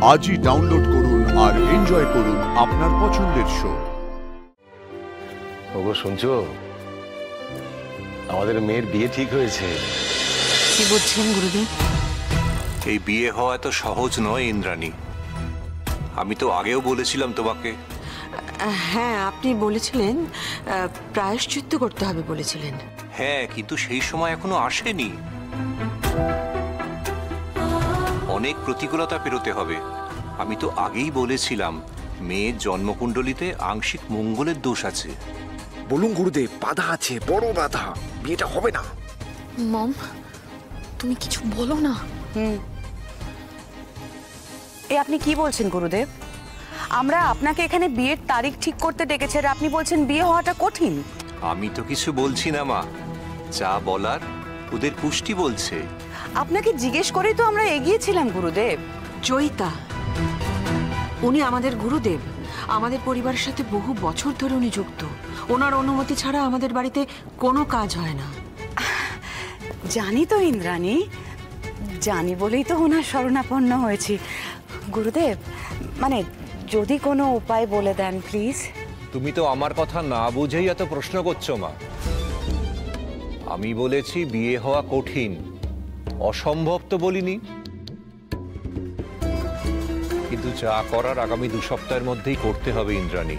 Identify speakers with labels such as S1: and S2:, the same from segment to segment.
S1: আজই ডাউনলোড করুন আর এনজয় করুন আপনার পছন্দের শো।
S2: ওগো শুনছো, আমাদের মেয়ের বিয়ে ঠিক হয়েছে।
S3: কি বলছেন গুরুদেব?
S4: এই বিয়ে হওয়া এত সহজ নয় ইন্দ্রাণী। আমি তো আগেও বলেছিলাম তোমাকে।
S3: হ্যাঁ, আপনি বলেছিলেন প্রায়শ্চিত্ত করতে হবে বলেছিলেন।
S4: হ্যাঁ, কিন্তু সেই সময় এখনো আসেনি। অনেক প্রতিকূলতা পেরোতে হবে। আমি তো আগেই বলেছিলাম মেয়ের জন্মকুণ্ডলিতে আংশিক মঙ্গলের দোষ আছে।
S5: বলুন গুরুদেব, বাধা আছে, বড় বাধা, বিয়েটা হবে না।
S6: মম, তুমি কিছু বলো না।
S7: এ আপনি কি বলছেন গুরুদেব? আমরা আপনাকে এখানে বিয়ের তারিখ ঠিক করতে ডেকেছি আর আপনি বলছেন বিয়ে হওয়াটা কঠিন।
S4: আমি তো কিছু বলছি না মা, যা বলার ওদের পুষ্টি বলছে।
S7: আপনাকে জিজ্ঞেস করেই তো আমরা এগিয়েছিলাম গুরুদেব।
S3: চৈতা, উনি আমাদের গুরুদেব। আমাদের পরিবারের সাথে বহু বছর ধরে উনি যুক্ত। ওনার অনুমতি ছাড়া আমাদের বাড়িতে কোনো কাজ হয় না।
S7: জানি তো ইন্দ্রাণী, জানি বলেই তো ওনার শরণাপন্ন হয়েছি। গুরুদেব, মানে যদি কোনো উপায় বলে দেন প্লিজ।
S4: তুমি তো আমার কথা না বুঝেই এত প্রশ্ন করছো মা। আমি বলেছি বিয়ে হওয়া কঠিন, অসম্ভব তো বলিনি। কিন্তু যা করার আগামী 2 সপ্তাহের মধ্যেই করতে হবে ইন্দ্রাণী।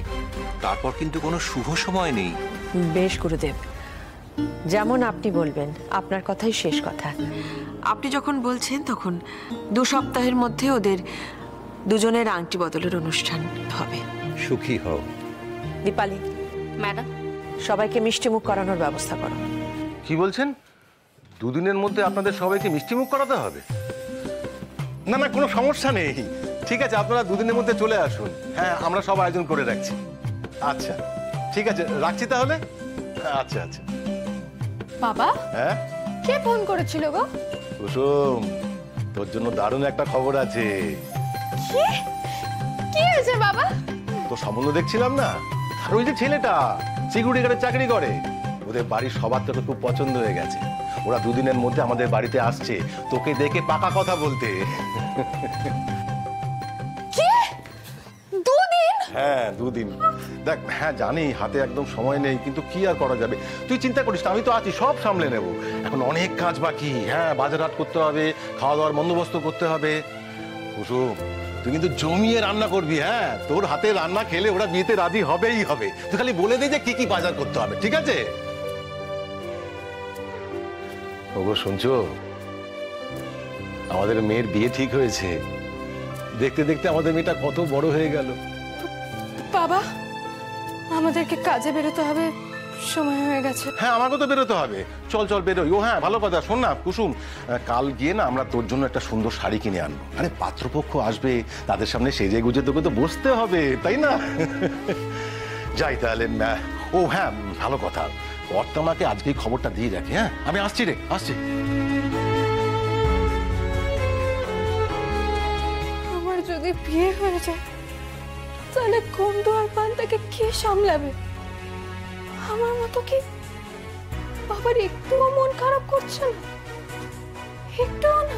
S4: তারপর কিন্তু কোনো শুভ সময় নেই।
S3: বেশ গুরুদেব, যেমন আপনি বলবেন, আপনার কথাই শেষ কথা। আপনি যখন বলছেন তখন 2 সপ্তাহের মধ্যে ওদের দুজনের আংটি বদলের অনুষ্ঠান হবে।
S4: সুখী হও।
S3: দীপালি
S6: ম্যাডাম,
S3: সবাইকে মিষ্টিমুখ করানোর ব্যবস্থা করো।
S2: কি বলছেন? 2 দিনের মধ্যে আপনাদের সবাইকে মিষ্টিমুখ করাতে হবে? না না, কোনো সমস্যা নেই। ঠিক আছে, আপনারা 2 দিনের মধ্যে চলে আসুন। হ্যাঁ, আমরা সব আয়োজন করে রাখছি। আচ্ছা ঠিক আছে, রাখছি তাহলে। আচ্ছা আচ্ছা।
S6: বাবা,
S2: হ্যাঁ
S6: কে ফোন করেছিল গো?
S2: কুসুম, তোর জন্য দারুণ একটা খবর আছে।
S6: কি কি হয়েছে বাবা?
S2: তোর সম্বন্ধ দেখছিলাম না, আর ওই যে ছেলেটা সিকিউরিটি গার্ডের চাকরি করে, ওদের বাড়ির সবার তোকে খুব পছন্দ হয়ে গেছে। ওরা 2 দিনের মধ্যে আমাদের বাড়িতে আসছে তোকে দেখে পাকা কথা বলতে।
S6: কি 2 দিন?
S2: হ্যাঁ 2 দিন। দেখ, হ্যাঁ জানি হাতে একদম সময় নেই, কিন্তু কি আর করা যাবে। তুই চিন্তা করিস না, আমি তো আছি, সব সামলে নেব। এখন অনেক কাজ বাকি। হ্যাঁ, বাজার হাট করতে হবে, খাওয়া দাওয়ার বন্দোবস্ত করতে হবে। কুসুম, তুই কিন্তু জমিয়ে রান্না করবি। হ্যাঁ, তোর হাতে রান্না খেলে ওরা বিয়েতে রাজি হবেই হবে। তুই খালি বলে দে যে কি কি বাজার করতে হবে, ঠিক আছে? ওগো শুনছো, আমাদের মেয়ের বিয়ে ঠিক হয়েছে। দেখতে দেখতে আমাদের মেয়েটা কত বড় হয়ে গেল।
S6: বাবা, আমাদেরকে কাজে বেরোতে হবে, সময় হয়ে গেছে।
S2: হ্যাঁ, আমাকে তো বেরোতে হবে। চল চল বেরোই। ও হ্যাঁ, ভালো কথা। শোন না কুসুম, কাল গিয়ে না আমরা তোর জন্য একটা সুন্দর শাড়ি কিনে আনবো। আরে পাত্রপক্ষ আসবে, তাদের সামনে সেজে গুজে তোকে তো বসতে হবে, তাই না? যাই তাহলে। ও হ্যাঁ, ভালো কথা, কর্তামাকে আজকেই খবরটা দিয়ে রাখি। হ্যাঁ, আমি আসছি রে, আসছি।
S6: আমার যদি বিয়ে হয়ে যায় তাহলে কুন্ডু আর পান্তাকে কে সামলাবে? আমার মতো কি বাবার একটুও মন খারাপ করছে না? একটুও না?